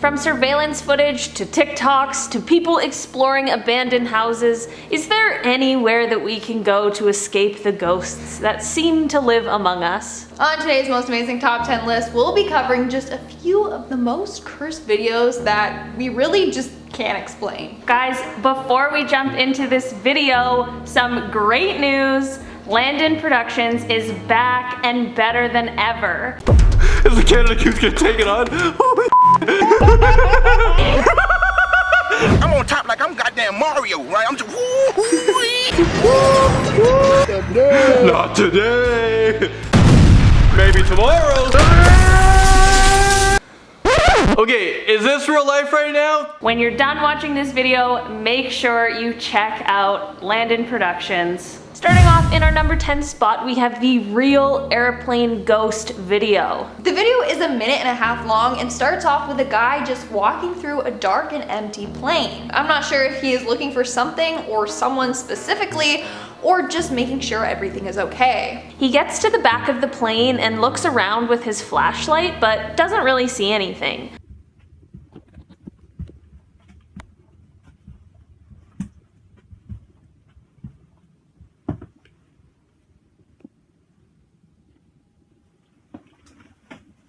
From surveillance footage to TikToks to people exploring abandoned houses, is there anywhere that we can go to escape the ghosts that seem to live among us? On today's Most Amazing Top 10 list, we'll be covering just a few of the most cursed videos that we really just can't explain. Guys, before we jump into this video, some great news. LANDON Productions is back and better than ever. Is the Canada Goose gonna take it on? I'm on top like I'm goddamn Mario, right? I'm just Not today. Maybe tomorrow. Okay, is this real life right now? When you're done watching this video, make sure you check out LANDON Productions. Starting off in our number 10 spot, we have the real airplane ghost video. The video is a minute and a half long and starts off with a guy just walking through a dark and empty plane. I'm not sure if he is looking for something or someone specifically, or just making sure everything is okay. He gets to the back of the plane and looks around with his flashlight, but doesn't really see anything.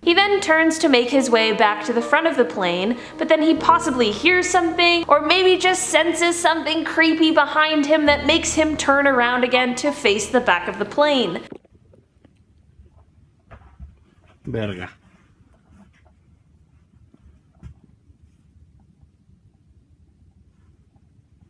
He then turns to make his way back to the front of the plane, but then he possibly hears something, or maybe just senses something creepy behind him that makes him turn around again to face the back of the plane. Verga.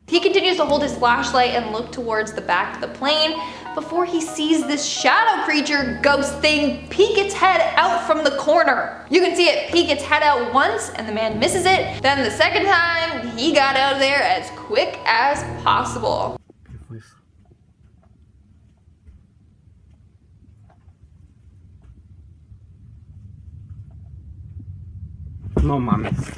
He continues to hold his flashlight and look towards the back of the plane before he sees this shadow creature ghost thing peek its head out from the corner. You can see it peek its head out once and the man misses it. Then the second time, he got out of there as quick as possible. No mames.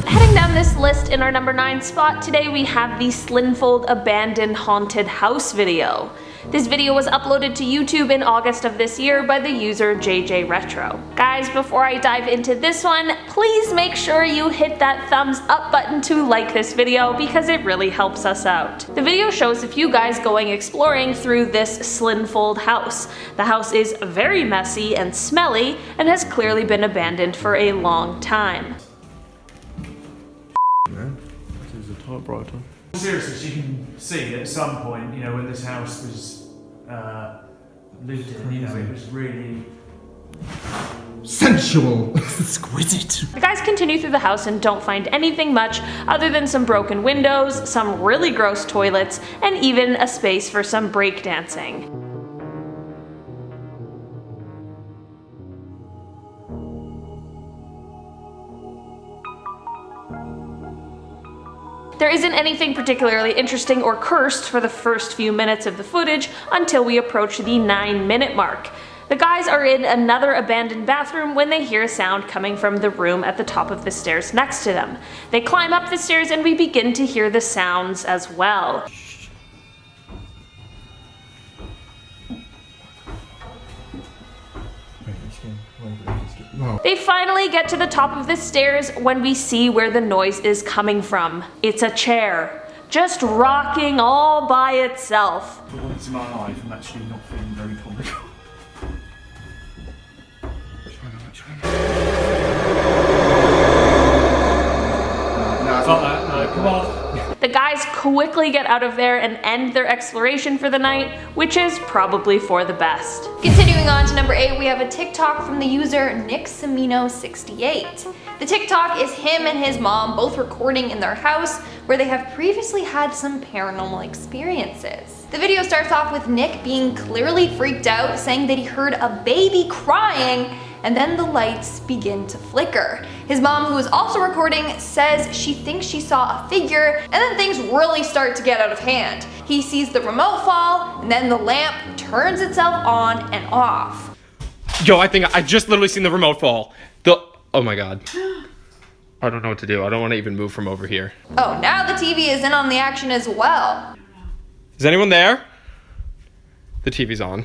Heading down this list in our number 9 spot, today we have the SLINFOLD abandoned haunted house video. This video was uploaded to YouTube in August of this year by the user JJ Retro. Guys, before I dive into this one, please make sure you hit that thumbs up button to like this video because it really helps us out. The video shows a few guys going exploring through this SLINFOLD house. The house is very messy and smelly and has clearly been abandoned for a long time. Brighter. Seriously, as you can see at some point, you know, when this house was lived in, you know, it was really sensual, exquisite. The guys continue through the house and don't find anything much other than some broken windows, some really gross toilets, and even a space for some breakdancing. There isn't anything particularly interesting or cursed for the first few minutes of the footage until we approach the 9-minute mark. The guys are in another abandoned bathroom when they hear a sound coming from the room at the top of the stairs next to them. They climb up the stairs and we begin to hear the sounds as well. They finally get to the top of the stairs when we see where the noise is coming from. It's a chair, just rocking all by itself. for once in my life, I'm actually not feeling very comical. Fuck that, no, come on. The guys quickly get out of there and end their exploration for the night, which is probably for the best. Continuing on to number 8, we have a TikTok from the user NICKCIMINO68. The TikTok is him and his mom both recording in their house where they have previously had some paranormal experiences. The video starts off with Nick being clearly freaked out, saying that he heard a baby crying, and then the lights begin to flicker. His mom, who is also recording, says she thinks she saw a figure, and then things really start to get out of hand. He sees the remote fall, and then the lamp turns itself on and off. Yo, I think I just literally seen the remote fall. Oh my god. I don't know what to do. I don't want to even move from over here. Oh, now the TV is in on the action as well. Is anyone there? The TV's on.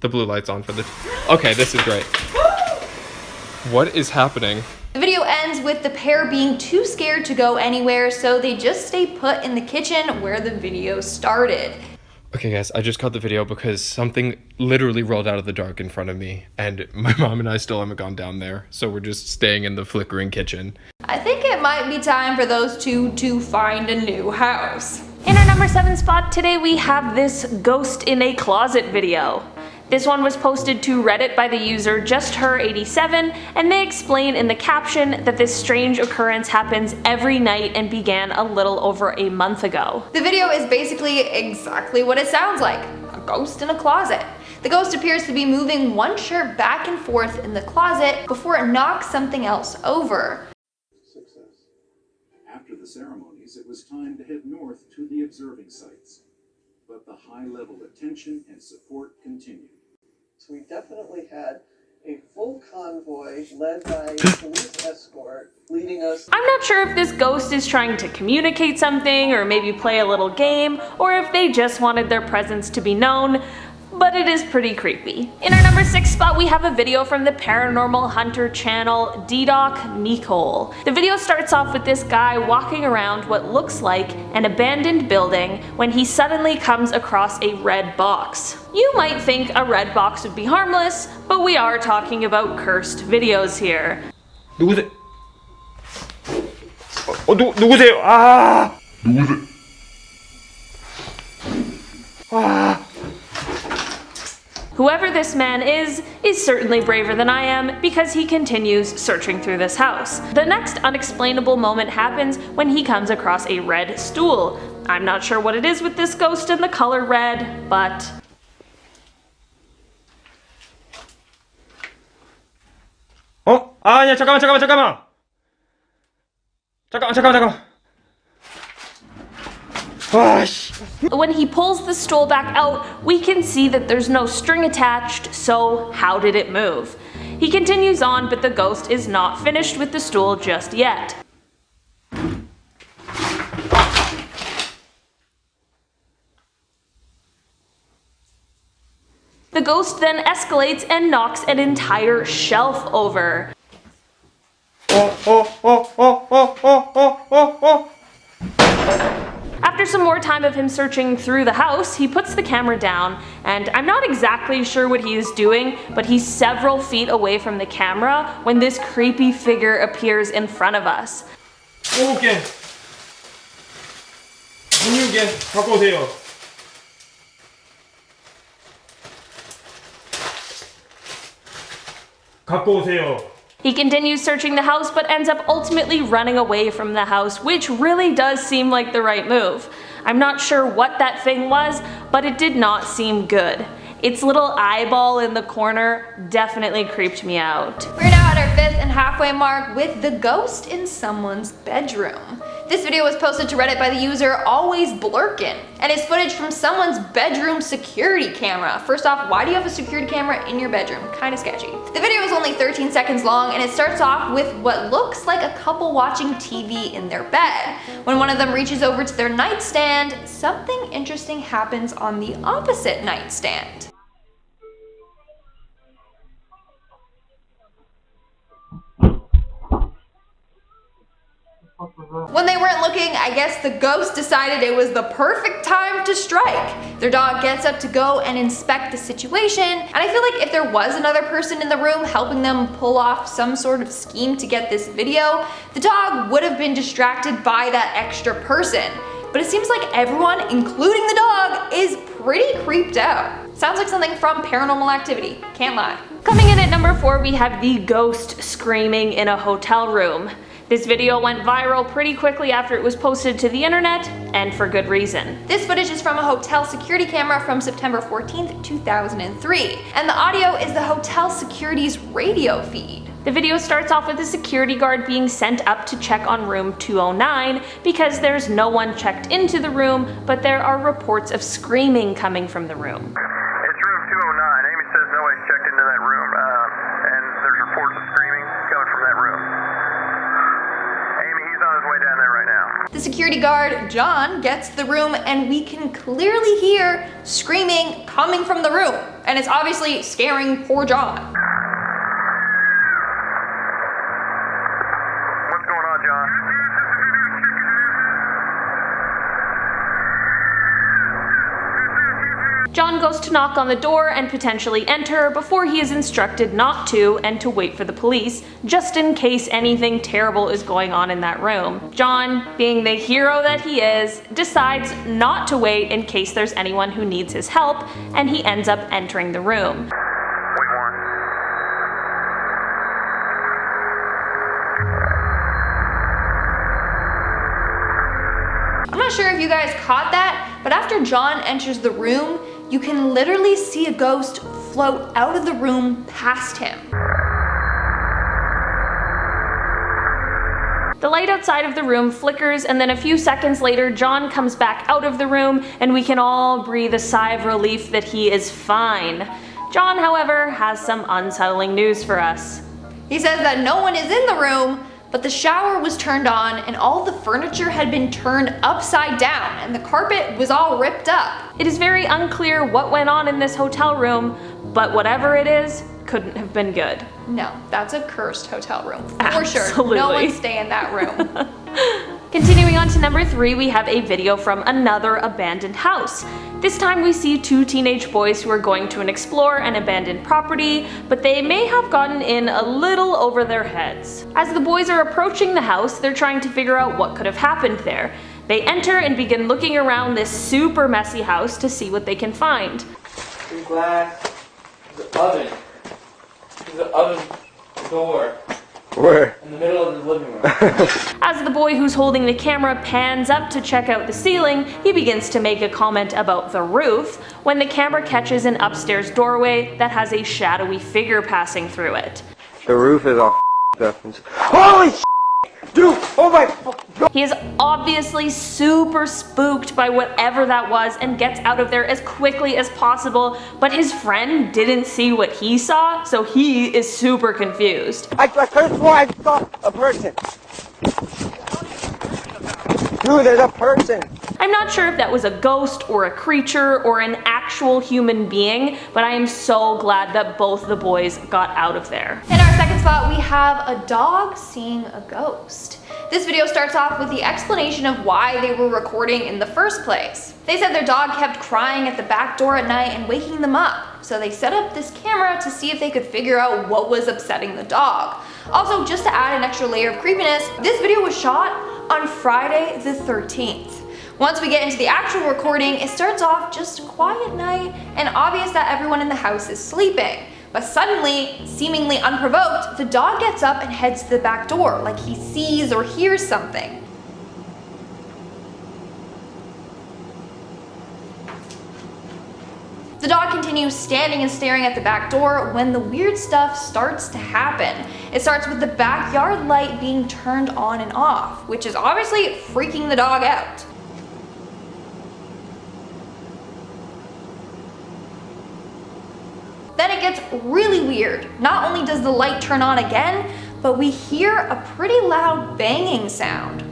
The blue light's on for the... Okay, this is great. What is happening? The video ends with the pair being too scared to go anywhere, so they just stay put in the kitchen where the video started. Okay guys, I just cut the video because something literally rolled out of the dark in front of me, and my mom and I still haven't gone down there, so we're just staying in the flickering kitchen. I think it might be time for those two to find a new house. In our number 7 spot today, we have this ghost in a closet video. This one was posted to Reddit by the user JustHer87, and they explain in the caption that this strange occurrence happens every night and began a little over a month ago. The video is basically exactly what it sounds like, a ghost in a closet. The ghost appears to be moving one shirt back and forth in the closet before it knocks something else over. Success. After the ceremonies, it was time to head north to the observing sites. But the high-level attention and support continued. So we definitely had a full convoy led by a police escort leading us. I'm not sure if this ghost is trying to communicate something or maybe play a little game, or if they just wanted their presence to be known, but it is pretty creepy. In our number 6 spot, we have a video from the Paranormal Hunter channel, NICKCIMINO. The video starts off with this guy walking around what looks like an abandoned building when he suddenly comes across a red box. You might think a red box would be harmless, but we are talking about cursed videos here. 누구세요? 누구세요? 아! 누구세요? 아! Whoever this man is certainly braver than I am because he continues searching through this house. The next unexplainable moment happens when he comes across a red stool. I'm not sure what it is with this ghost and the color red, but... 아니야, 잠깐만. When he pulls the stool back out, we can see that there's no string attached, so how did it move? He continues on, but the ghost is not finished with the stool just yet. The ghost then escalates and knocks an entire shelf over. After some more time of him searching through the house, he puts the camera down, and I'm not exactly sure what he is doing, but he's several feet away from the camera when this creepy figure appears in front of us. 오게. 문유게 갖고 오세요. 갖고 오세요. He continues searching the house but ends up ultimately running away from the house, which really does seem like the right move. I'm not sure what that thing was, but it did not seem good. Its little eyeball in the corner definitely creeped me out. We're now at our 5th and halfway mark with the ghost in someone's bedroom. This video was posted to Reddit by the user Always Blurkin, and is footage from someone's bedroom security camera. First off, why do you have a security camera in your bedroom? Kinda sketchy. The video is only 13 seconds long, and it starts off with what looks like a couple watching TV in their bed. When one of them reaches over to their nightstand, something interesting happens on the opposite nightstand. When they weren't looking, I guess the ghost decided it was the perfect time to strike. Their dog gets up to go and inspect the situation, and I feel like if there was another person in the room helping them pull off some sort of scheme to get this video, the dog would have been distracted by that extra person. But it seems like everyone, including the dog, is pretty creeped out. Sounds like something from Paranormal Activity, can't lie. Coming in at number 4, we have the ghost screaming in a hotel room. This video went viral pretty quickly after it was posted to the internet, and for good reason. This footage is from a hotel security camera from September 14th, 2003, and the audio is the hotel security's radio feed. The video starts off with a security guard being sent up to check on room 209 because there's no one checked into the room, but there are reports of screaming coming from the room. It's room 209. Amy says nobody's checked into that room, and there's reports of screaming coming from that room. Amy, he's on his way down there right now. The security guard, John, gets to the room and we can clearly hear screaming coming from the room. And it's obviously scaring poor John. John goes to knock on the door and potentially enter before he is instructed not to and to wait for the police, just in case anything terrible is going on in that room. John, being the hero that he is, decides not to wait in case there's anyone who needs his help, and he ends up entering the room. I'm not sure if you guys caught that, but after John enters the room, you can literally see a ghost float out of the room past him. The light outside of the room flickers, and then a few seconds later, John comes back out of the room, and we can all breathe a sigh of relief that he is fine. John, however, has some unsettling news for us. He says that no one is in the room, but the shower was turned on and all the furniture had been turned upside down and the carpet was all ripped up. It is very unclear what went on in this hotel room, but whatever it is, couldn't have been good. No, that's a cursed hotel room. For Absolutely. sure. No one stay in that room. Continuing on to number 3, we have a video from another abandoned house. This time we see 2 teenage boys who are going to explore an abandoned property, but they may have gotten in a little over their heads. As the boys are approaching the house, they're trying to figure out what could have happened there. They enter and begin looking around this super messy house to see what they can find. There's glass, there's an oven, there's an oven door. Where? In the middle of the living room. As the boy who's holding the camera pans up to check out the ceiling, he begins to make a comment about the roof when the camera catches an upstairs doorway that has a shadowy figure passing through it. The roof is all up. Holy shit! Dude! Oh my God! He is obviously super spooked by whatever that was and gets out of there as quickly as possible, but his friend didn't see what he saw, so he is super confused. I could have sworn I saw a person. Dude, there's a person. I'm not sure if that was a ghost or a creature or an actual human being, but I am so glad that both the boys got out of there. In our second spot, we have a dog seeing a ghost. This video starts off with the explanation of why they were recording in the first place. They said their dog kept crying at the back door at night and waking them up, so they set up this camera to see if they could figure out what was upsetting the dog. Also, just to add an extra layer of creepiness, this video was shot on Friday the 13th. Once we get into the actual recording, it starts off just quiet night and obvious that everyone in the house is sleeping. But suddenly, seemingly unprovoked, the dog gets up and heads to the back door, like he sees or hears something. The dog continues standing and staring at the back door when the weird stuff starts to happen. It starts with the backyard light being turned on and off, which is obviously freaking the dog out. Then it gets really weird. Not only does the light turn on again, but we hear a pretty loud banging sound.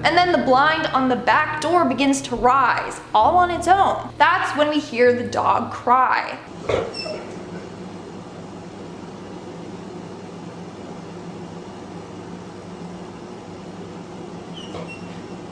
And then the blind on the back door begins to rise, all on its own. That's when we hear the dog cry.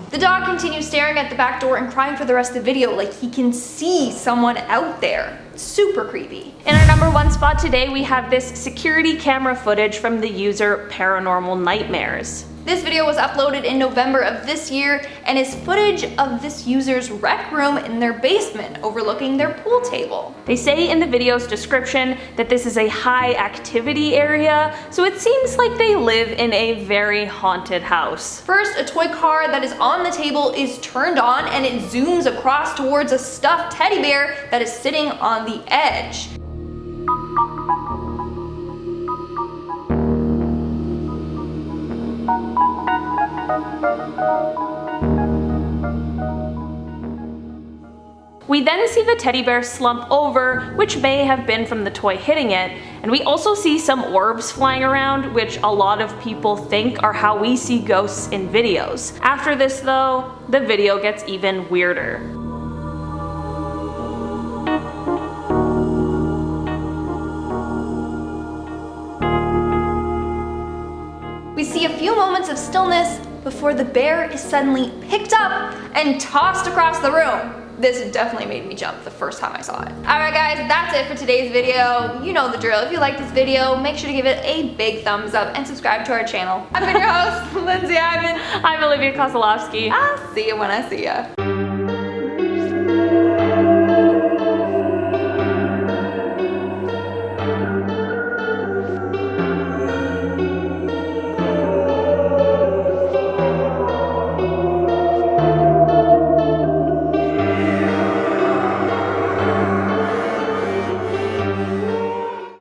The dog continues staring at the back door and crying for the rest of the video, like he can see someone out there. It's super creepy. In our number 1 spot today, we have this security camera footage from the user Paranormal Nightmares. This video was uploaded in November of this year and is footage of this user's rec room in their basement overlooking their pool table. They say in the video's description that this is a high activity area, so it seems like they live in a very haunted house. First, a toy car that is on the table is turned on and it zooms across towards a stuffed teddy bear that is sitting on the edge. We then see the teddy bear slump over, which may have been from the toy hitting it, and we also see some orbs flying around, which a lot of people think are how we see ghosts in videos. After this though, the video gets even weirder. a few moments of stillness before the bear is suddenly picked up and tossed across the room. This definitely made me jump the first time I saw it. Alright guys, that's it for today's video. You know the drill. If you like this video, make sure to give it a big thumbs up and subscribe to our channel. I've been your host, Lindsay Ivan. I'm Olivia Kozlowski. I'll see you when I see ya.